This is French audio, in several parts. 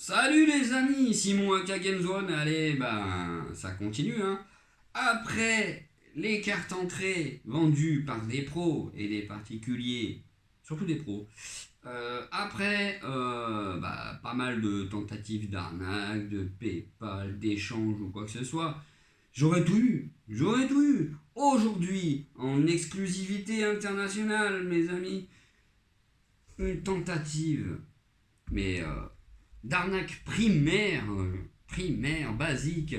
Salut les amis, Simon aka Gamezone. Allez, ça continue hein. Après les cartes entrées vendues par des pros et des particuliers, surtout des pros, pas mal de tentatives d'arnaque, de PayPal, d'échange ou quoi que ce soit. J'aurais tout eu. Aujourd'hui, en exclusivité internationale, mes amis, une tentative, mais d'arnaque primaire, basique,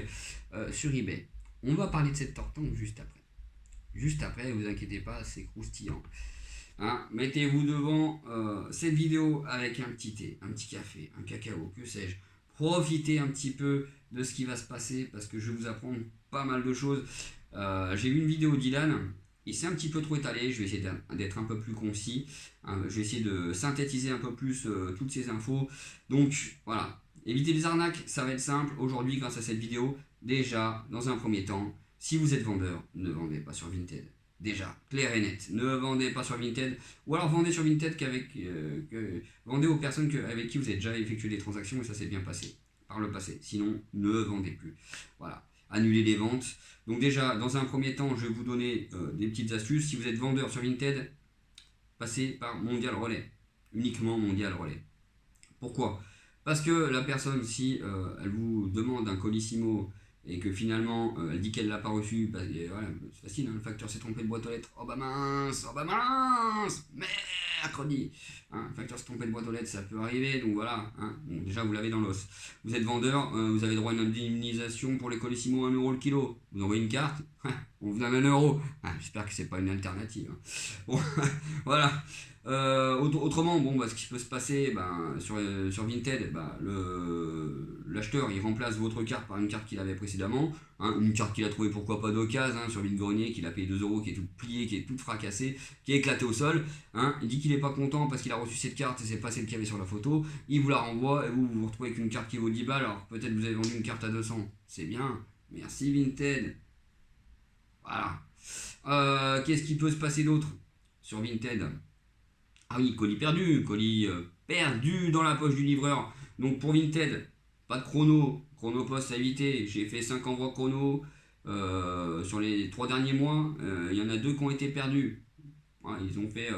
sur eBay. On va parler de cette tortanque juste après. Juste après, vous inquiétez pas, c'est croustillant. Hein, mettez-vous devant cette vidéo avec un petit thé, un petit café, un cacao, que sais-je. Profitez un petit peu de ce qui va se passer parce que je vais vous apprendre pas mal de choses. J'ai vu une vidéo d'Ilan, il s'est un petit peu trop étalé, je vais essayer d'être un peu plus concis, hein, je vais essayer de synthétiser un peu plus toutes ces infos. Donc voilà, éviter les arnaques, ça va être simple aujourd'hui grâce à cette vidéo. Déjà, dans un premier temps, si vous êtes vendeur, ne vendez pas sur Vinted. Déjà, clair et net, ne vendez pas sur Vinted, ou alors vendez sur Vinted vendez aux personnes avec qui vous avez déjà effectué des transactions et ça s'est bien passé par le passé. Sinon, ne vendez plus. Voilà, annulez les ventes. Donc déjà, dans un premier temps, je vais vous donner des petites astuces. Si vous êtes vendeur sur Vinted, passez par Mondial Relais, uniquement Mondial Relais. Pourquoi? Parce que la personne, si elle vous demande un colissimo et que finalement elle dit qu'elle l'a pas reçu, voilà, c'est facile, hein, le facteur s'est trompé de boîte aux lettres, oh bah mince, mercredi, hein, le facteur s'est trompé de boîte aux lettres, ça peut arriver, donc voilà, hein, bon, déjà vous l'avez dans l'os. Vous êtes vendeur, vous avez droit à une indemnisation pour les colissimo 1 euro le kilo, vous envoyez une carte, on vous donne 1 euro, j'espère que c'est pas une alternative. Hein. Bon, voilà. Autrement, ce qui peut se passer sur Vinted, l'acheteur il remplace votre carte par une carte qu'il avait précédemment, hein, une carte qu'il a trouvée pourquoi pas d'occasion sur vide-grenier, qu'il a payé 2 euros, qui est toute pliée, qui est toute fracassée, qui est éclatée au sol. Hein, il dit qu'il n'est pas content parce qu'il a reçu cette carte et c'est pas celle qu'il y avait sur la photo. Il vous la renvoie et vous vous retrouvez avec une carte qui vaut 10 balles. Alors peut-être vous avez vendu une carte à 200. C'est bien, merci Vinted. Voilà. Qu'est-ce qui peut se passer d'autre sur Vinted? Ah oui, colis perdu dans la poche du livreur. Donc pour Vinted, pas de chronopost à éviter. J'ai fait 5 envois chrono sur les 3 derniers mois. Il y en a 2 qui ont été perdus. Ouais, ils ont fait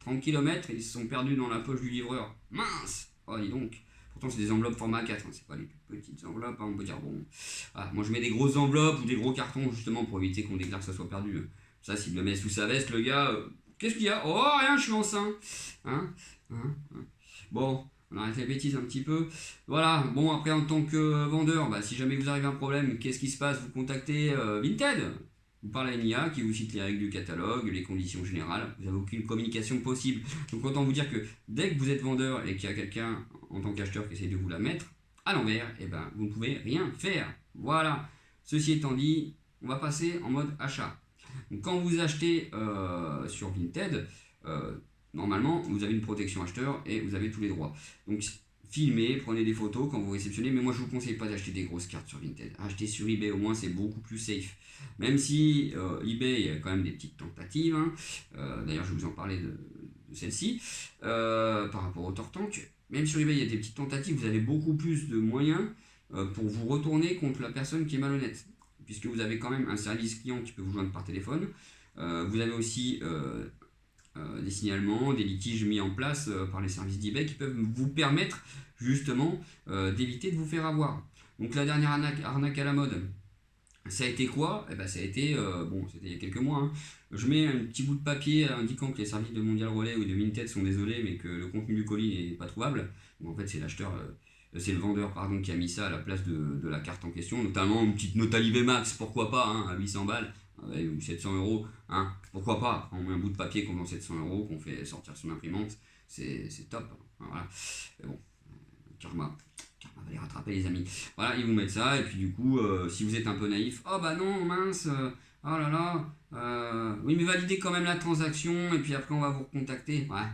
30 km et ils se sont perdus dans la poche du livreur. Mince! Oh, dis donc. Pourtant, c'est des enveloppes format 4, hein, c'est pas les plus petites enveloppes. Hein, on peut dire, bon. Voilà, moi, je mets des grosses enveloppes ou des gros cartons justement pour éviter qu'on déclare que ça soit perdu. Ça, s'il le met sous sa veste, le gars. Qu'est-ce qu'il y a? Oh, rien, je suis enceinte. Hein. Bon, on arrête les bêtises un petit peu. Voilà, bon, après, en tant que vendeur, si jamais vous arrive un problème, qu'est-ce qui se passe? Vous contactez Vinted. Vous parlez à une IA qui vous cite les règles du catalogue, les conditions générales. Vous n'avez aucune communication possible. Donc, autant vous dire que dès que vous êtes vendeur et qu'il y a quelqu'un en tant qu'acheteur qui essaie de vous la mettre à l'envers, vous ne pouvez rien faire. Voilà. Ceci étant dit, on va passer en mode achat. Donc, quand vous achetez sur Vinted, normalement vous avez une protection acheteur et vous avez tous les droits. Donc filmez, prenez des photos quand vous réceptionnez, mais moi je vous conseille pas d'acheter des grosses cartes sur Vinted. Achetez sur eBay, au moins c'est beaucoup plus safe. Même si eBay, il y a quand même des petites tentatives. Hein. D'ailleurs je vais vous en parler de celle-ci par rapport au tortank. Même sur eBay il y a des petites tentatives, vous avez beaucoup plus de moyens pour vous retourner contre la personne qui est malhonnête. Puisque vous avez quand même un service client qui peut vous joindre par téléphone. Vous avez aussi des signalements, des litiges mis en place par les services d'eBay qui peuvent vous permettre justement d'éviter de vous faire avoir. Donc la dernière arnaque à la mode, ça a été quoi? Ça a été, c'était il y a quelques mois. Hein. Je mets un petit bout de papier indiquant que les services de Mondial Relais ou de Vinted sont désolés, mais que le contenu du colis n'est pas trouvable. Donc en fait, c'est l'acheteur. C'est le vendeur qui a mis ça à la place de la carte en question, notamment une petite Notalivé Max, pourquoi pas, hein, à 800 balles, ou 700 euros, hein, pourquoi pas, on met un bout de papier qu'on vend 700 euros, qu'on fait sortir son imprimante, c'est top, hein, voilà. Mais bon, karma va les rattraper les amis. Voilà, ils vous mettent ça, et puis du coup, si vous êtes un peu naïf, oh bah non, mince, oh là là, oui mais validez quand même la transaction, et puis après on va vous recontacter, ouais.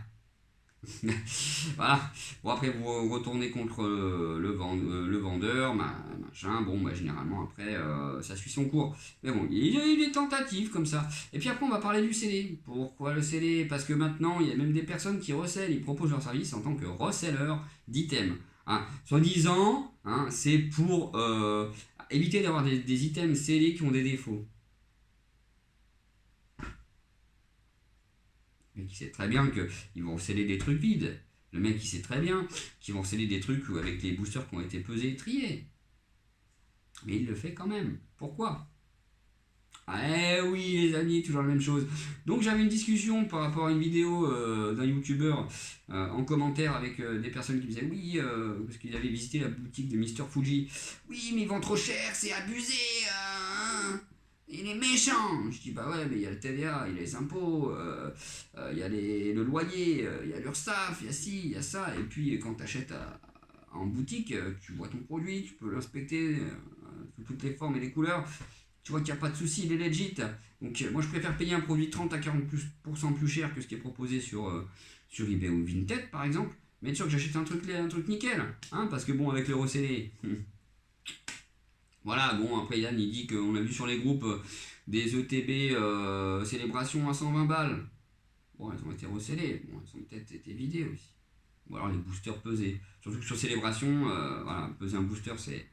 Voilà. Bon après vous retournez contre le vendeur, machin, généralement après ça suit son cours. Mais bon, il y a eu des tentatives comme ça. Et puis après on va parler du scellé. Pourquoi le scellé? Parce que maintenant il y a même des personnes qui recèlent, ils proposent leur service en tant que reseller d'items. Hein. Soi-disant, hein, c'est pour éviter d'avoir des items scellés qui ont des défauts. Le mec il sait très bien qu'ils vont sceller des trucs vides. Le mec il sait très bien qu'ils vont sceller des trucs avec les boosters qui ont été pesés et triés. Mais il le fait quand même. Pourquoi? Eh oui les amis, toujours la même chose. Donc j'avais une discussion par rapport à une vidéo d'un youtubeur en commentaire avec des personnes qui me disaient oui, parce qu'ils avaient visité la boutique de Mister Fuji. Oui mais ils vendent trop cher, c'est abusé, hein. Il est méchant. Je dis bah ouais mais il y a le TVA, il y a les impôts, il y a le loyer, il y a l'URSSAF, il y a ci, il y a ça. Et puis quand tu achètes en boutique, tu vois ton produit, tu peux l'inspecter sous toutes les formes et les couleurs. Tu vois qu'il n'y a pas de souci, il est legit. Donc moi je préfère payer un produit 30 à 40% plus cher que ce qui est proposé sur eBay ou Vinted par exemple, mais être sûr que j'achète un truc nickel. Hein, parce que bon avec le recellé. Voilà, bon après Yann il dit qu'on a vu sur les groupes des ETB célébrations à 120 balles. Bon elles ont été recellées, bon elles ont peut-être été vidées aussi. Ou alors les boosters pesés. Surtout que sur célébration, voilà, peser un booster c'est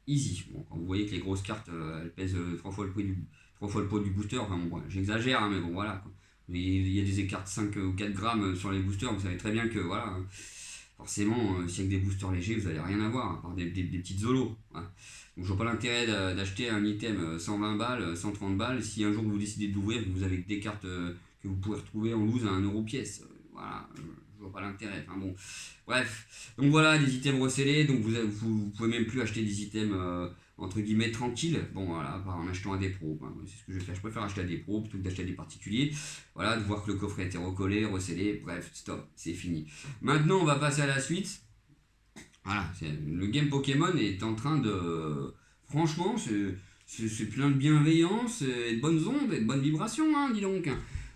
easy. Bon, quand vous voyez que les grosses cartes elles pèsent 3 fois le poids du booster, enfin bon, j'exagère, hein, mais bon voilà. Quoi. Il y a des écarts de 5 ou 4 grammes sur les boosters, vous savez très bien que voilà, forcément, si avec des boosters légers, vous n'allez rien avoir, à part des petites zolos. Hein. Donc je vois pas l'intérêt d'acheter un item 120 balles, 130 balles, si un jour vous décidez de l'ouvrir, vous avez des cartes que vous pouvez retrouver en loose à 1 euro pièce. Voilà, je vois pas l'intérêt. Enfin bon, bref. Donc voilà, des items recellés, donc vous pouvez même plus acheter des items entre guillemets tranquilles. Bon voilà, en achetant à des pros. Hein, c'est ce que je fais. Je préfère acheter à des pros plutôt que d'acheter à des particuliers. Voilà, de voir que le coffret a été recollé, recellé. Bref, stop, c'est fini. Maintenant, on va passer à la suite. Voilà, le game Pokémon est en train de. Franchement, c'est plein de bienveillance, et de bonnes ondes, et de bonnes vibrations, hein, dis donc.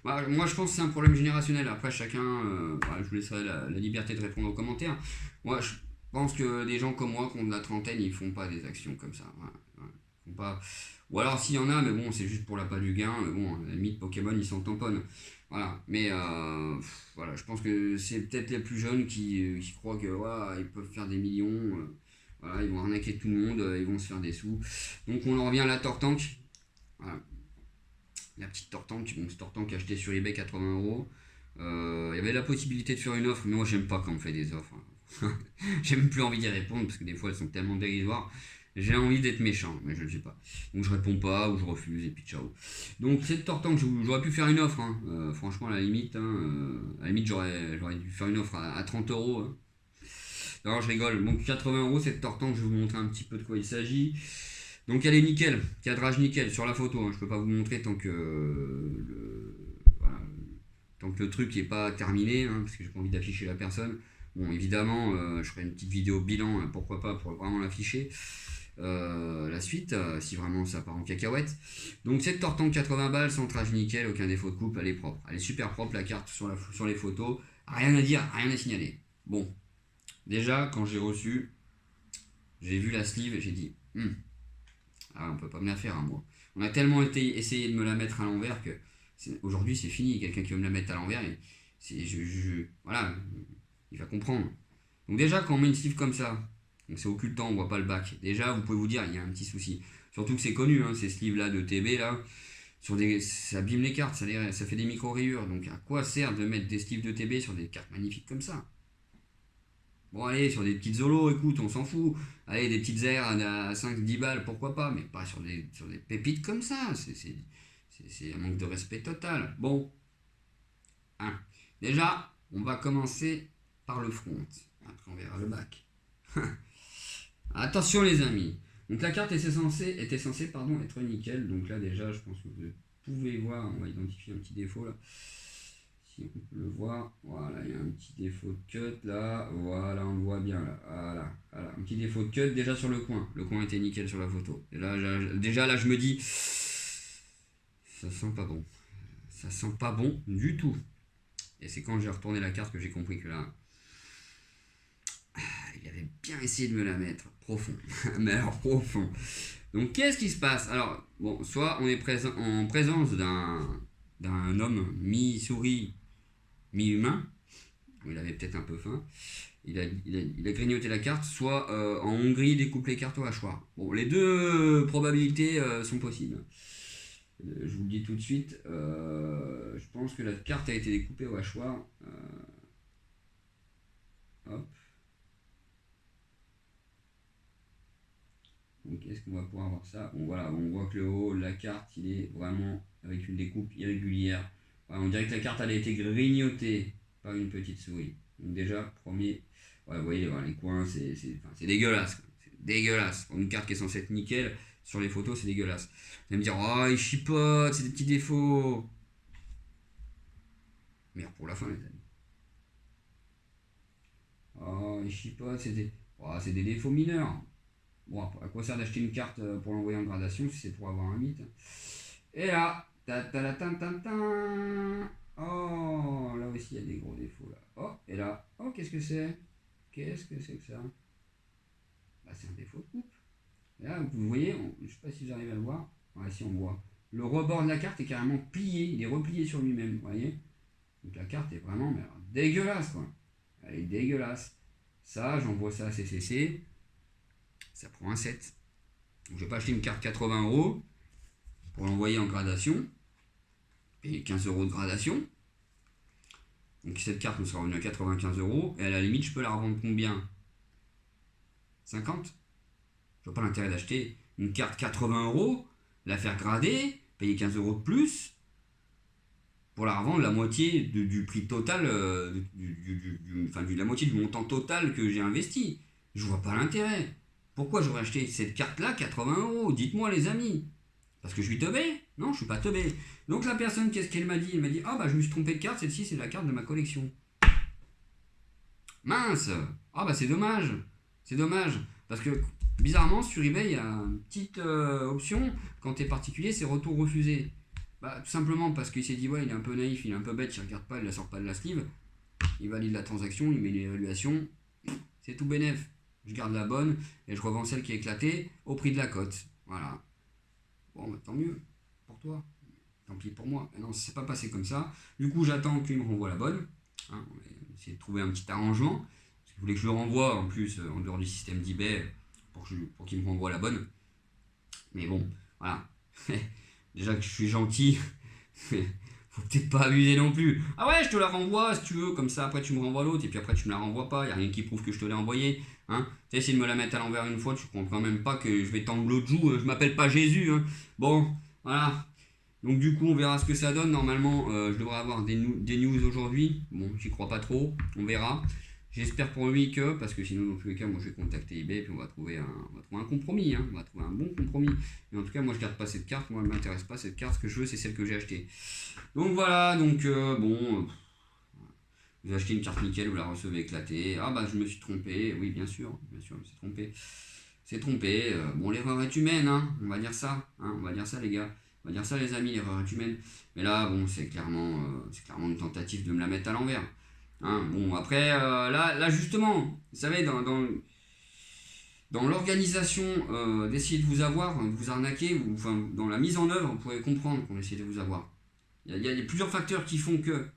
Bah, moi, je pense que c'est un problème générationnel. Après, chacun, voilà, je vous laisserai la liberté de répondre aux commentaires. Moi, je pense que des gens comme moi, qui ont de la trentaine, ils font pas des actions comme ça. Voilà, voilà. Ils font pas. Ou alors, s'il y en a, mais bon, c'est juste pour l'appât du gain. Mais bon, à la limite, Pokémon, ils s'en tamponnent. Voilà, mais voilà, je pense que c'est peut-être les plus jeunes qui croient que voilà, ils peuvent faire des millions. Voilà, ils vont arnaquer tout le monde, ils vont se faire des sous. Donc, on en revient à la Tortank. Voilà. La petite Tortank, bon, cette Tortank achetée sur eBay 80 euros. Il y avait la possibilité de faire une offre, mais moi j'aime pas quand on fait des offres. Hein. J'ai même plus envie d'y répondre parce que des fois elles sont tellement dérisoires. J'ai envie d'être méchant, mais je ne le sais pas. Donc je réponds pas ou je refuse et puis ciao. Donc cette Tortank, j'aurais pu faire une offre. Hein. Franchement, à la limite, j'aurais dû faire une offre à 30 euros. Hein. Alors je rigole. Donc 80 euros cette Tortank, je vais vous montrer un petit peu de quoi il s'agit. Donc elle est nickel, cadrage nickel sur la photo, hein. Je peux pas vous montrer tant que voilà, tant que le truc n'est pas terminé, hein, parce que j'ai pas envie d'afficher la personne. Bon évidemment je ferai une petite vidéo bilan, hein, pourquoi pas, pour vraiment l'afficher. La suite, si vraiment ça part en cacahuète. Donc cette Tortank 80 balles, centrage nickel, aucun défaut de coupe, elle est propre. Elle est super propre la carte sur les photos, rien à dire, rien à signaler. Bon, déjà quand j'ai reçu, j'ai vu la sleeve et j'ai dit ah, on peut pas me la faire, hein, moi. On a tellement essayé de me la mettre à l'envers que aujourd'hui c'est fini. Quelqu'un qui veut me la mettre à l'envers, voilà, il va comprendre. Donc déjà quand on met une sleeve comme ça, donc c'est occultant, on voit pas le bac. Déjà vous pouvez vous dire il y a un petit souci. Surtout que c'est connu, hein, ces sleeves là de TB là, ça abîme les cartes, ça fait des micro rayures. Donc à quoi sert de mettre des sleeves de TB sur des cartes magnifiques comme ça? Bon allez, sur des petites zolos, écoute, on s'en fout. Allez, des petites airs à 5-10 balles, pourquoi pas, mais pas sur des pépites comme ça. C'est un manque de respect total. Bon, hein. Déjà, on va commencer par le front. Après, on verra le bac. Attention les amis. Donc la carte était censée être nickel. Donc là déjà, je pense que vous pouvez voir, on va identifier un petit défaut là. Si on peut le voir, voilà, il y a un petit défaut de cut là, voilà, on le voit bien là, voilà, un petit défaut de cut déjà sur le coin était nickel sur la photo. Et là, déjà là je me dis, ça sent pas bon du tout. Et c'est quand j'ai retourné la carte que j'ai compris que là, il avait bien essayé de me la mettre profond, mais alors profond. Donc qu'est-ce qui se passe? Alors, bon, soit on est en présence d'un homme mi-souris, mi-humain, il avait peut-être un peu faim. Il a grignoté la carte, soit en Hongrie, il découpe les cartes au hachoir. Bon, les deux probabilités sont possibles. Je vous le dis tout de suite, je pense que la carte a été découpée au hachoir. Hop. Donc est-ce qu'on va pouvoir voir ça? Bon voilà, on voit que le haut, la carte, il est vraiment avec une découpe irrégulière. Voilà, on dirait que la carte elle a été grignotée par une petite souris. Donc déjà, premier, voilà, vous voyez, voilà, les coins, c'est dégueulasse. C'est dégueulasse. Pour une carte qui est censée être nickel, sur les photos, c'est dégueulasse. Vous allez me dire, oh, il chipote, c'est des petits défauts. Merde, pour la fin, les amis. Oh, il chipote, c'est des défauts mineurs. Bon, à quoi sert d'acheter une carte pour l'envoyer en gradation si c'est pour avoir un 8? Et là, ta ta ta ta ta ta. Oh, là aussi il y a des gros défauts là. Oh, et là, oh, qu'est-ce que c'est? Qu'est-ce que c'est que ça? Bah, c'est un défaut de coupe. Et là, vous voyez, je sais pas si vous arrivez à le voir. Ouais, si on voit. Le rebord de la carte est carrément plié, il est replié sur lui-même, vous voyez? Donc la carte est vraiment mais alors, dégueulasse quoi. Elle est dégueulasse. Ça, j'envoie ça à CCC. Ça prend un 7. Donc, je vais pas acheter une carte 80 € pour l'envoyer en gradation. Payer 15 € de gradation. Donc cette carte me sera revenue à 95 €. Et à la limite, je peux la revendre combien? 50. Je vois pas l'intérêt d'acheter une carte 80 €, la faire grader, payer 15 € de plus, pour la revendre la moitié du prix total, la moitié du montant total que j'ai investi. Je vois pas l'intérêt. Pourquoi j'aurais acheté cette carte-là 80 €? Dites-moi les amis. Parce que je suis teubé? Non, je suis pas teubé. Donc la personne, qu'est-ce qu'elle m'a dit? Elle m'a dit, ah bah je me suis trompé de carte, celle-ci c'est la carte de ma collection. Mince! Ah bah c'est dommage. C'est dommage. Parce que bizarrement sur eBay, il y a une petite option, quand t'es particulier, c'est retour refusé. Bah tout simplement parce qu'il s'est dit, ouais, il est un peu naïf, il est un peu bête, il regarde pas, il la sort pas de la sleeve. Il valide la transaction, il met l'évaluation. C'est tout bénef. Je garde la bonne et je revends celle qui est éclatée au prix de la cote. Voilà. Bon, bah, tant mieux pour toi. Tant pis pour moi. Mais non, c'est pas passé comme ça. Du coup, j'attends qu'il me renvoie la bonne. Hein, on va essayer de trouver un petit arrangement. Parce qu'il voulait que je le renvoie en plus en dehors du système d'eBay pour qu'il me renvoie la bonne. Mais bon, voilà. Déjà que je suis gentil. Faut peut-être pas abuser non plus. Ah ouais, je te la renvoie si tu veux, comme ça après tu me renvoies l'autre et puis après tu me la renvoies pas. Y a rien qui prouve que je te l'ai envoyé. Hein, tu sais, si de me la mettre à l'envers une fois, tu comprends quand même pas que je vais tendre l'autre joue. Je m'appelle pas Jésus. Hein. Bon, voilà. Donc du coup, on verra ce que ça donne. Normalement, je devrais avoir des news aujourd'hui. Bon, j'y crois pas trop. On verra. J'espère pour lui que, parce que sinon, dans tous les cas, moi je vais contacter eBay et puis on va trouver un compromis. Hein. On va trouver un bon compromis. Mais en tout cas, moi je garde pas cette carte. Moi, elle m'intéresse pas cette carte. Ce que je veux, c'est celle que j'ai achetée. Donc voilà. Donc bon. Vous achetez une carte nickel, vous la recevez éclatée. Ah bah je me suis trompé. Oui, bien sûr, je me suis trompé. C'est trompé. Bon, l'erreur est humaine, hein. On va dire ça. Hein. On va dire ça, les gars. On va dire ça, les amis, l'erreur est humaine. Mais là, bon, c'est clairement une tentative de me la mettre à l'envers. Hein. Bon, après, là, justement, vous savez, dans l'organisation d'essayer de vous avoir, de vous arnaquer, enfin, dans la mise en œuvre, vous pouvez comprendre qu'on essaie de vous avoir. Il y a plusieurs facteurs qui font que,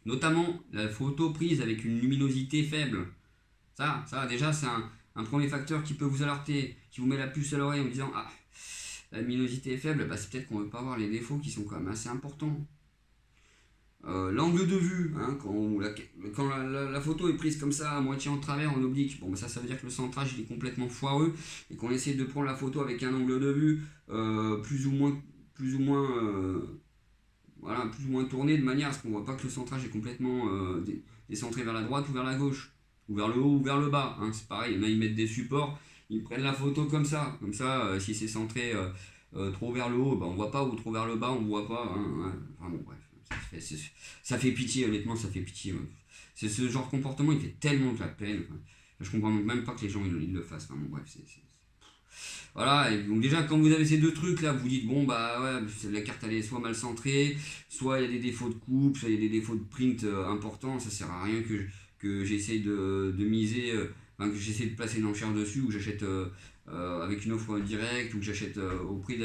notamment la photo prise avec une luminosité faible. Ça déjà, c'est un premier facteur qui peut vous alerter, qui vous met la puce à l'oreille en disant, ah, la luminosité est faible, bah, c'est peut-être qu'on ne veut pas voir les défauts qui sont quand même assez importants. L'angle de vue, hein, quand la photo est prise comme ça, à moitié en travers, en oblique, bon, bah, ça veut dire que le centrage il est complètement foireux et qu'on essaie de prendre la photo avec un angle de vue plus ou moins tourné de manière à ce qu'on ne voit pas que le centrage est complètement décentré vers la droite ou vers la gauche, ou vers le haut ou vers le bas. Hein, c'est pareil, il y en a, ils mettent des supports, ils prennent la photo comme ça, si c'est centré trop vers le haut, bah, on voit pas, ou trop vers le bas, on voit pas. Hein, ouais. Enfin bon, bref. Ça fait pitié, honnêtement, ça fait pitié. Ouais. C'est ce genre de comportement, il fait tellement de la peine. Quoi. Je comprends même pas que les gens ils le fassent. Enfin, bon, bref, voilà, et donc déjà quand vous avez ces deux trucs là, vous dites bon bah ouais, la carte elle est soit mal centrée, soit il y a des défauts de coupe, soit il y a des défauts de print importants, ça sert à rien que j'essaye de miser, que j'essaie de placer une enchère dessus, ou j'achète avec une offre directe, ou que j'achète au prix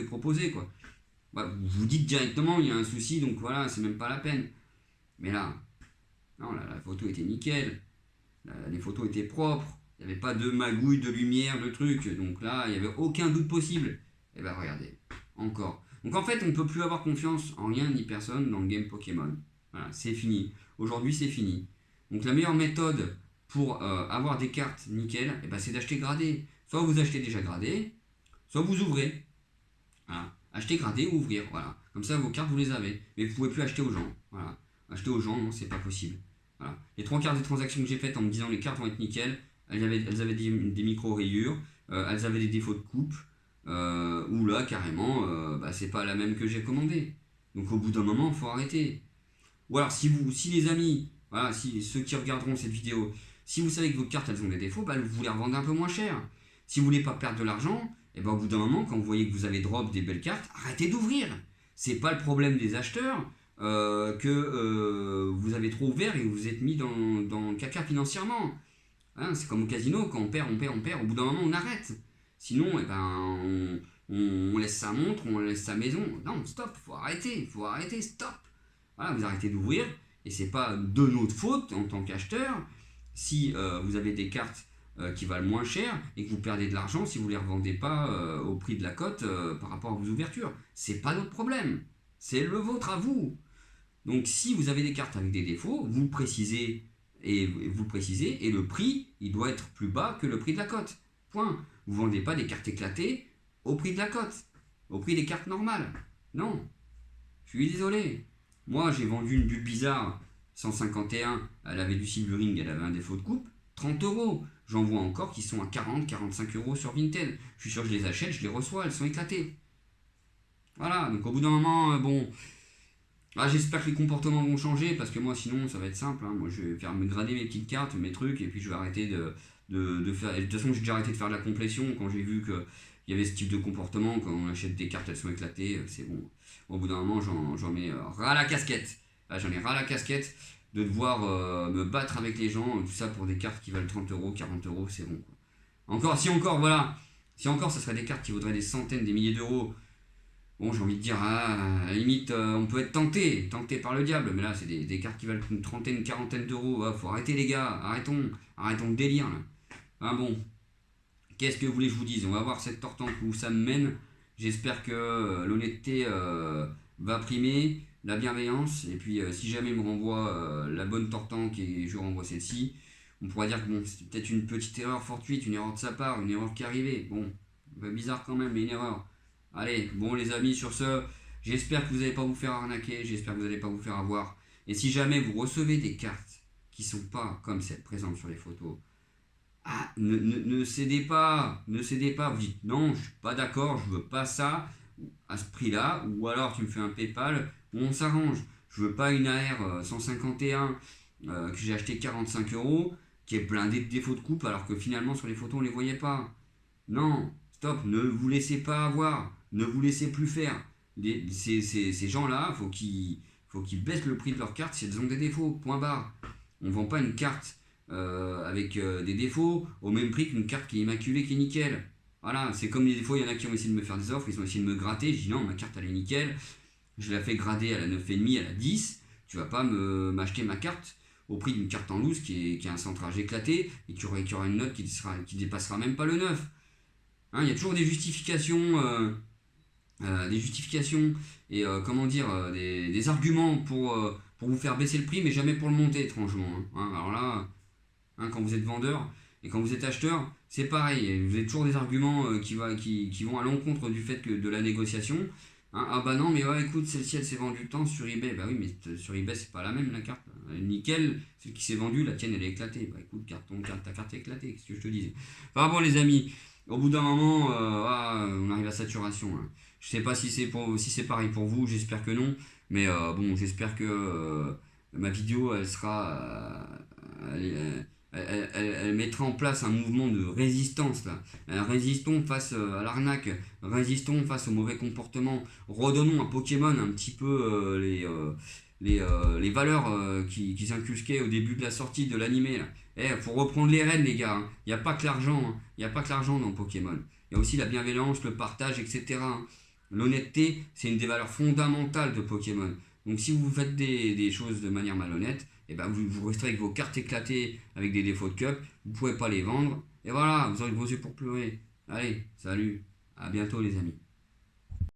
proposé quoi. Bah, vous dites directement il y a un souci, donc voilà, c'est même pas la peine. Mais là, Non, la photo était nickel. Les photos étaient propres. Il n'y avait pas de magouille, de lumière, de trucs. Donc là, il n'y avait aucun doute possible. Et ben regardez, encore. Donc en fait, on ne peut plus avoir confiance en rien ni personne dans le game Pokémon. Voilà, c'est fini. Aujourd'hui, c'est fini. Donc la meilleure méthode pour avoir des cartes nickel, et ben, c'est d'acheter gradé. Soit vous achetez déjà gradé, soit vous ouvrez. Voilà. Acheter gradé ou ouvrir. Voilà. Comme ça, vos cartes, vous les avez. Mais vous ne pouvez plus acheter aux gens. Voilà. Acheter aux gens, non, c'est pas possible. Voilà. Les 3 quarts des transactions que j'ai faites en me disant les cartes vont être nickel, elles avaient des micro-rayures, elles avaient des défauts de coupe, ou là, carrément, c'est pas la même que j'ai commandé. Donc au bout d'un moment, il faut arrêter. Ou alors, si les amis, voilà, si ceux qui regarderont cette vidéo, si vous savez que vos cartes, elles ont des défauts, vous les revendez un peu moins cher. Si vous voulez pas perdre de l'argent, et au bout d'un moment, quand vous voyez que vous avez drop des belles cartes, arrêtez d'ouvrir. C'est pas le problème des acheteurs que vous avez trop ouvert et vous vous êtes mis dans le caca financièrement. Hein, c'est comme au casino, quand on perd, au bout d'un moment on arrête. Sinon, on laisse sa montre, on laisse sa maison. Non, stop, faut arrêter, stop. Voilà, vous arrêtez d'ouvrir, et c'est pas de notre faute en tant qu'acheteur si vous avez des cartes qui valent moins cher et que vous perdez de l'argent si vous ne les revendez pas au prix de la cote par rapport à vos ouvertures. C'est pas notre problème, c'est le vôtre à vous. Donc si vous avez des cartes avec des défauts, vous le précisez et le prix, il doit être plus bas que le prix de la cote. Point. Vous ne vendez pas des cartes éclatées au prix de la cote, au prix des cartes normales. Non. Je suis désolé. Moi, j'ai vendu une bulle bizarre 151, elle avait du silvering, elle avait un défaut de coupe, 30 euros. J'en vois encore qui sont à 40-45 euros sur Vinted. Je suis sûr que je les achète, je les reçois, elles sont éclatées. Voilà, donc au bout d'un moment, j'espère que les comportements vont changer, parce que moi sinon ça va être simple. Moi je vais faire me grader mes petites cartes, mes trucs, et puis je vais arrêter de faire. De toute façon, j'ai déjà arrêté de faire de la complétion quand j'ai vu qu'il y avait ce type de comportement. Quand on achète des cartes, elles sont éclatées, c'est bon. Au bout d'un moment, j'en mets ras la casquette. Là, j'en ai ras la casquette de devoir me battre avec les gens, tout ça pour des cartes qui valent 30 euros, 40 euros, c'est bon, quoi. Si encore ça serait des cartes qui vaudraient des centaines, des milliers d'euros. Bon, j'ai envie de dire, à la limite, on peut être tenté par le diable, mais là, c'est des cartes qui valent une trentaine, une quarantaine d'euros. Faut arrêter, les gars, arrêtons le délire, là. Bon, qu'est-ce que vous voulez que je vous dise? On va voir cette tortante où ça me mène. J'espère que l'honnêteté va primer, la bienveillance, et puis si jamais il me renvoie la bonne tortanque et je renvoie celle-ci, on pourra dire que c'est peut-être une petite erreur fortuite, une erreur de sa part, une erreur qui est arrivée. Bon, bizarre quand même, mais une erreur. Allez, bon les amis, sur ce, j'espère que vous n'allez pas vous faire arnaquer, j'espère que vous n'allez pas vous faire avoir. Et si jamais vous recevez des cartes qui sont pas comme celles présentes sur les photos, ne cédez pas, vous dites non, je suis pas d'accord, je veux pas ça à ce prix-là, ou alors tu me fais un PayPal où on s'arrange. Je veux pas une AR 151 que j'ai acheté 45 euros, qui est blindée de défauts de coupe, alors que finalement sur les photos on les voyait pas. Non, stop, ne vous laissez pas avoir, ne vous laissez plus faire. Ces gens-là, faut qu'ils baissent le prix de leurs cartes si elles ont des défauts, point barre. On ne vend pas une carte avec des défauts au même prix qu'une carte qui est immaculée, qui est nickel. Voilà, c'est comme des fois, il y en a qui ont essayé de me faire des offres, ils ont essayé de me gratter, je dis non, ma carte elle est nickel, je la fais grader à la 9,5, à la 10, tu vas pas m'acheter ma carte au prix d'une carte en loose qui a un centrage éclaté et qui aura une note qui dépassera même pas le 9. Il y a toujours des justifications et des arguments pour vous faire baisser le prix, mais jamais pour le monter, étrangement. Alors là, quand vous êtes vendeur et quand vous êtes acheteur, c'est pareil. Vous avez toujours des arguments qui vont à l'encontre du fait que de la négociation. Non, mais écoute, celle-ci elle s'est vendue tant sur eBay. Bah oui, mais sur eBay c'est pas la même la carte. Nickel, celle qui s'est vendue, la tienne elle est éclatée. Bah écoute, ta carte est éclatée, qu'est-ce que je te disais. Bon les amis, au bout d'un moment, on arrive à saturation. Je sais pas si c'est pareil pour vous, j'espère que non. Mais j'espère que ma vidéo elle sera. Elle mettra en place un mouvement de résistance là. Résistons face à l'arnaque, résistons face au mauvais comportement, redonnons à Pokémon un petit peu les valeurs qui s'inculquaient au début de la sortie de l'animé. Faut reprendre les rênes les gars, il n'y a pas que l'argent, il n'y a pas que l'argent dans Pokémon, il y a aussi la bienveillance, le partage, etc. L'honnêteté, c'est une des valeurs fondamentales de Pokémon. Donc si vous faites des choses de manière malhonnête, et ben vous resterez avec vos cartes éclatées avec des défauts de cup, vous ne pouvez pas les vendre, et voilà, vous aurez vos yeux pour pleurer. Allez, salut, à bientôt les amis.